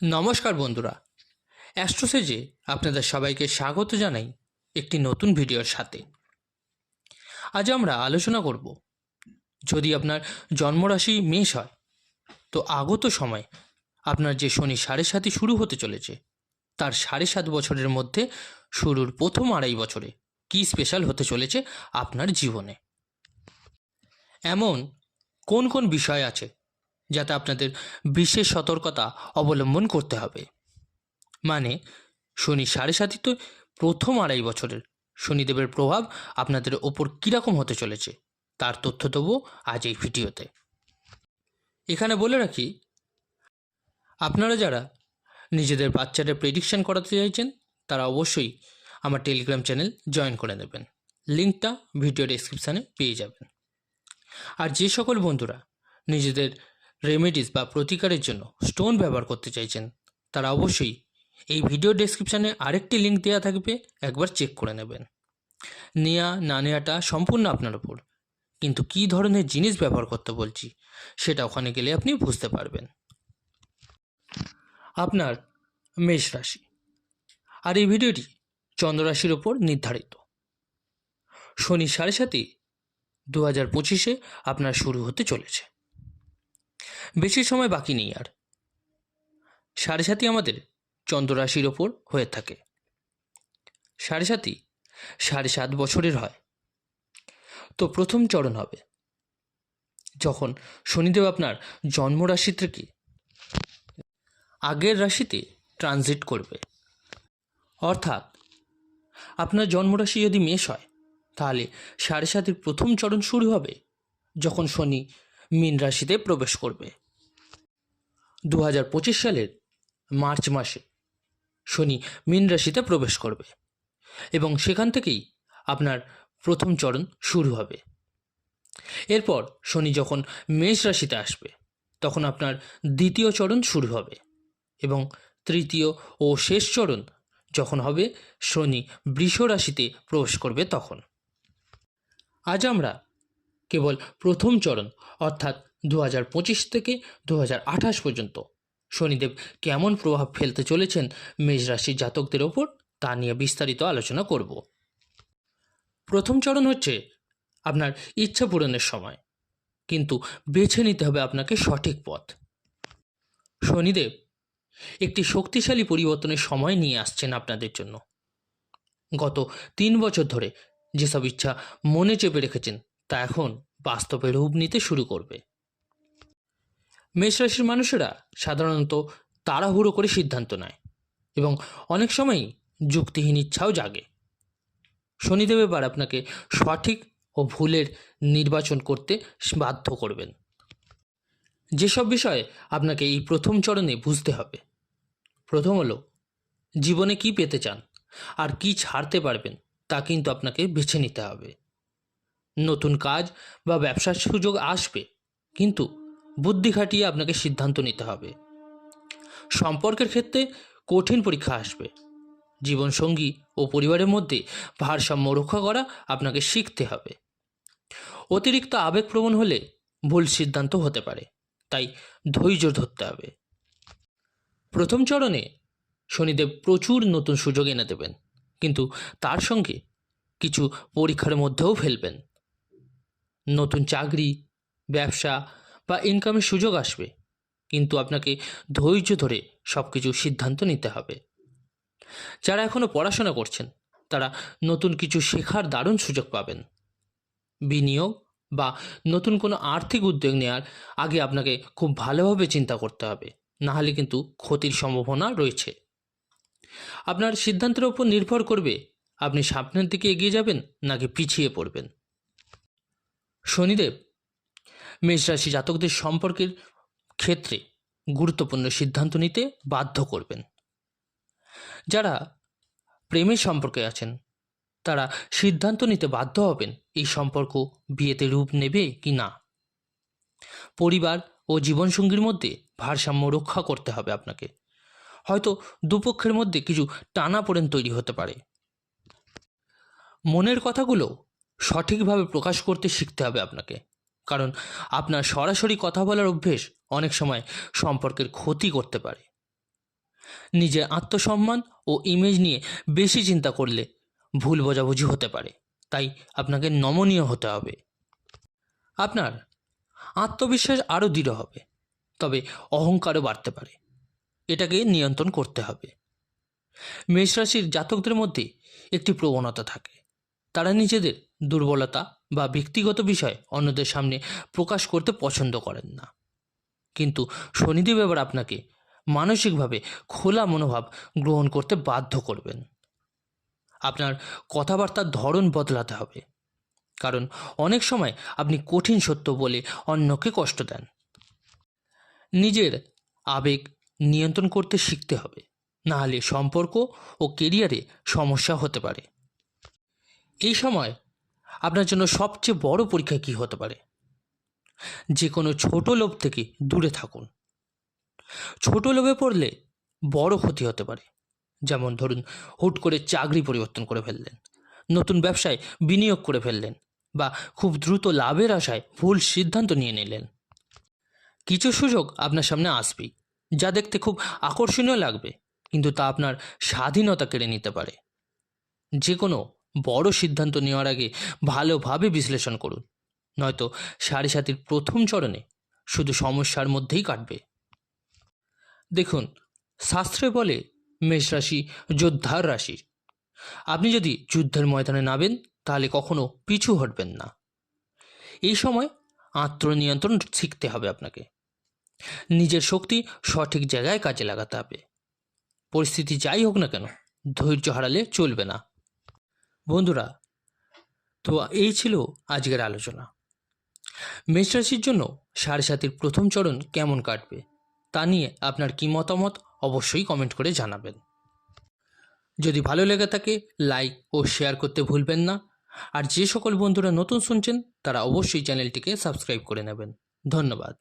নমস্কার বন্ধুরা, অ্যাস্ট্রোসেজে আপনাদের সবাইকে স্বাগত জানাই একটি নতুন ভিডিওর সাথে। আজ আমরা আলোচনা করব, যদি আপনার জন্মরাশি মেষ হয় তো আগত সময় আপনার যে শনি ৭.৫ শুরু হতে চলেছে তার ৭.৫ বছরের মধ্যে শুরুর প্রথম ২.৫ বছরে কী স্পেশাল হতে চলেছে আপনার জীবনে। এমন কোন কোন বিষয় আছে যাতে আপনাদের বিশেষ সতর্কতা অবলম্বন করতে হবে। মানে শনি ৭.৫ তো প্রথম ২.৫ বছরের শনিদেবের প্রভাব আপনাদের ওপর কীরকম হতে চলেছে তার তথ্য দেবো আজ এই ভিডিওতে। এখানে বলে রাখি, আপনারা যারা নিজেদের বাচ্চাদের প্রেডিকশন করাতে চাইছেন তারা অবশ্যই আমার টেলিগ্রাম চ্যানেল জয়েন করে নেবেন, লিঙ্কটা ভিডিও ডেসক্রিপশানে পেয়ে যাবেন। আর যে সকল বন্ধুরা নিজেদের রেমেডিস বা প্রতিকারের জন্য স্টোন ব্যবহার করতে চাইছেন তারা অবশ্যই এই ভিডিও ডেসক্রিপশানে আরেকটি লিঙ্ক দেওয়া থাকবে, একবার চেক করে নেবেন। নেওয়া না নেওয়াটা সম্পূর্ণ আপনার উপর, কিন্তু কী ধরনের জিনিস ব্যবহার করতে বলছি সেটা ওখানে গেলে আপনি বুঝতে পারবেন। আপনার মেষ রাশি, আর এই ভিডিওটি চন্দ্র রাশির ওপর নির্ধারিত। শনি ৭.৫ ২০২৫ আপনার শুরু হতে চলেছে, বেশি সময় বাকি নেই আর। ৭.৫ আমাদের চন্দ্র রাশির ওপর হয়ে থাকে। ৭.৫ ৭.৫ বছরের হয়। তো প্রথম চরণ হবে যখন শনিদেব আপনার জন্মরাশি থেকে আগের রাশিতে ট্রানজিট করবে। অর্থাৎ আপনার জন্মরাশি যদি মেষ হয় তাহলে ৭.৫ প্রথম চরণ শুরু হবে যখন শনি মীন রাশিতে প্রবেশ করবে। ২০২৫ সালের মার্চ মাসে শনি মীন রাশিতে প্রবেশ করবে এবং সেখান থেকেই আপনার প্রথম চরণ শুরু হবে। এরপর শনি যখন মেষ রাশিতে আসবে তখন আপনার দ্বিতীয় চরণ শুরু হবে এবং তৃতীয় ও শেষ চরণ যখন হবে শনি বৃষ রাশিতে প্রবেশ করবে তখন। আজ আমরা কেবল প্রথম চরণ অর্থাৎ ২০২৫ থেকে ২০২৮ পর্যন্ত শনিদেব কেমন প্রভাব ফেলতে চলেছেন মেষ রাশির জাতকদের ওপর তা নিয়ে বিস্তারিত আলোচনা করব। প্রথম চরণ হচ্ছে আপনার ইচ্ছা পূরণের সময়, কিন্তু বেছে নিতে হবে আপনাকে সঠিক পথ। শনিদেব একটি শক্তিশালী পরিবর্তনের সময় নিয়ে আসছেন আপনাদের জন্য। গত ৩ বছর ধরে যেসব ইচ্ছা মনে চেপে রেখেছেন তা এখন বাস্তবে রূপ নিতে শুরু করবে। মেষ রাশির মানুষেরা সাধারণত তাড়াহুড়ো করে সিদ্ধান্ত নেয় এবং অনেক সময়ই যুক্তিহীন ইচ্ছাও জাগে। শনিদেব এবার আপনাকে সঠিক ও ভুলের নির্বাচন করতে বাধ্য করবেন। যেসব বিষয়ে আপনাকে এই প্রথম চরণে বুঝতে হবে, প্রথম হলো জীবনে কি পেতে চান আর কি ছাড়তে পারবেন তা কিন্তু আপনাকে বেছে নিতে হবে। নতুন কাজ বা ব্যবসার সুযোগ আসবে, কিন্তু বুদ্ধি খাটিয়ে আপনাকে সিদ্ধান্ত নিতে হবে। সম্পর্কের ক্ষেত্রে কঠিন পরীক্ষা আসবে। জীবনসঙ্গী ও পরিবারের মধ্যে ভারসাম্য রক্ষা করা আপনাকে শিখতে হবে। অতিরিক্ত আবেগপ্রবণ হলে ভুল সিদ্ধান্ত হতে পারে, তাই ধৈর্য ধরতে হবে। প্রথম চরণে শনিদেব প্রচুর নতুন সুযোগ এনে দেবেন, কিন্তু তার সঙ্গে কিছু পরীক্ষার মধ্যেও ফেলবেন। নতুন চাকরি, ব্যবসা বা ইনকামের সুযোগ আসবে, কিন্তু আপনাকে ধৈর্য ধরে সব কিছু সিদ্ধান্ত নিতে হবে। যারা এখনও পড়াশোনা করছেন তারা নতুন কিছু শেখার দারুণ সুযোগ পাবেন। বিনিয়োগ বা নতুন কোনো আর্থিক উদ্যোগ নেওয়ার আগে আপনাকে খুব ভালোভাবে চিন্তা করতে হবে, নাহলে কিন্তু ক্ষতির সম্ভাবনা রয়েছে। আপনার সিদ্ধান্তের উপর নির্ভর করবে আপনি সামনের দিকে এগিয়ে যাবেন নাকি পিছিয়ে পড়বেন। শনিদেব মেষ রাশি জাতকদের সম্পর্কের ক্ষেত্রে গুরুত্বপূর্ণ সিদ্ধান্ত নিতে বাধ্য করবেন। যারা প্রেমের সম্পর্কে আছেন তারা সিদ্ধান্ত নিতে বাধ্য হবেন এই সম্পর্ক বিয়েতে রূপ নেবে কি না। পরিবার ও জীবনসঙ্গীর মধ্যে ভারসাম্য রক্ষা করতে হবে আপনাকে। হয়তো দুপক্ষের মধ্যে কিছু টানাপোড়েন তৈরি হতে পারে। মনের কথাগুলো সঠিকভাবে প্রকাশ করতে শিখতে হবে আপনাকে, কারণ আপনার সরাসরি কথা বলার অভ্যেস অনেক সময় সম্পর্কের ক্ষতি করতে পারে। নিজের আত্মসম্মান ও ইমেজ নিয়ে বেশি চিন্তা করলে ভুল বোঝাবুঝি হতে পারে, তাই আপনাকে নমনীয় হতে হবে। আপনার আত্মবিশ্বাস আরও দৃঢ় হবে, তবে অহংকারও বাড়তে পারে, এটাকে নিয়ন্ত্রণ করতে হবে। মেষ রাশির জাতকদের মধ্যে একটি প্রবণতা থাকে, তারা নিজেদের দুর্বলতা বা ব্যক্তিগত বিষয় অন্যদের সামনে প্রকাশ করতে পছন্দ করেন না। কিন্তু শনিদেব এবার আপনাকে মানসিকভাবে খোলা মনোভাব গ্রহণ করতে বাধ্য করবেন। আপনার কথাবার্তার ধরন বদলাতে হবে, কারণ অনেক সময় আপনি কঠিন সত্য বলে অন্যকে কষ্ট দেন। নিজের আবেগ নিয়ন্ত্রণ করতে শিখতে হবে, নাহলে সম্পর্ক ও কেরিয়ারে সমস্যা হতে পারে। এই সময় আপনার জন্য সবচেয়ে বড় পরীক্ষা কী হতে পারে? যে কোনো ছোট লোভ থেকে দূরে থাকুন। ছোট লোভে পড়লে বড় ক্ষতি হতে পারে, যেমন ধরুন হুট করে চাকরি পরিবর্তন করে ফেললেন, নতুন ব্যবসায় বিনিয়োগ করে ফেললেন, বা খুব দ্রুত লাভের আশায় ভুল সিদ্ধান্ত নিয়ে নিলেন। কিছু সুযোগ আপনার সামনে আসবেই, যা দেখতে খুব আকর্ষণীয় লাগবে, কিন্তু তা আপনার স্বাধীনতা কেড়ে নিতে পারে। যে কোনো বড় সিদ্ধান্ত নেওয়ার আগে ভালোভাবে বিশ্লেষণ করুন, নয়তো সাড়ে সাতির প্রথম চরণে শুধু সমস্যার মধ্যেই কাটবে। দেখুন, শাস্ত্রে বলে মেষ রাশি যোদ্ধার রাশি। আপনি যদি যুদ্ধের ময়দানে নামেন তাহলে কখনো পিছু হটবেন না। এই সময় আত্মনিয়ন্ত্রণ শিখতে হবে আপনাকে। নিজের শক্তি সঠিক জায়গায় কাজে লাগাতে হবে। পরিস্থিতি যাই হোক না কেন, ধৈর্য হারালে চলবে না। বন্ধুরা, তো এই ছিল আজকের আলোচনা। মেষ রাশির জন্য সাড়ে সাতির প্রথম চরণ কেমন কাটবে তা নিয়ে আপনার কী মতামত অবশ্যই কমেন্ট করে জানাবেন। যদি ভালো লেগে থাকে লাইক ও শেয়ার করতে ভুলবেন না। আর যে সকল বন্ধুরা নতুন শুনছেন তারা অবশ্যই চ্যানেলটিকে সাবস্ক্রাইব করে নেবেন। ধন্যবাদ।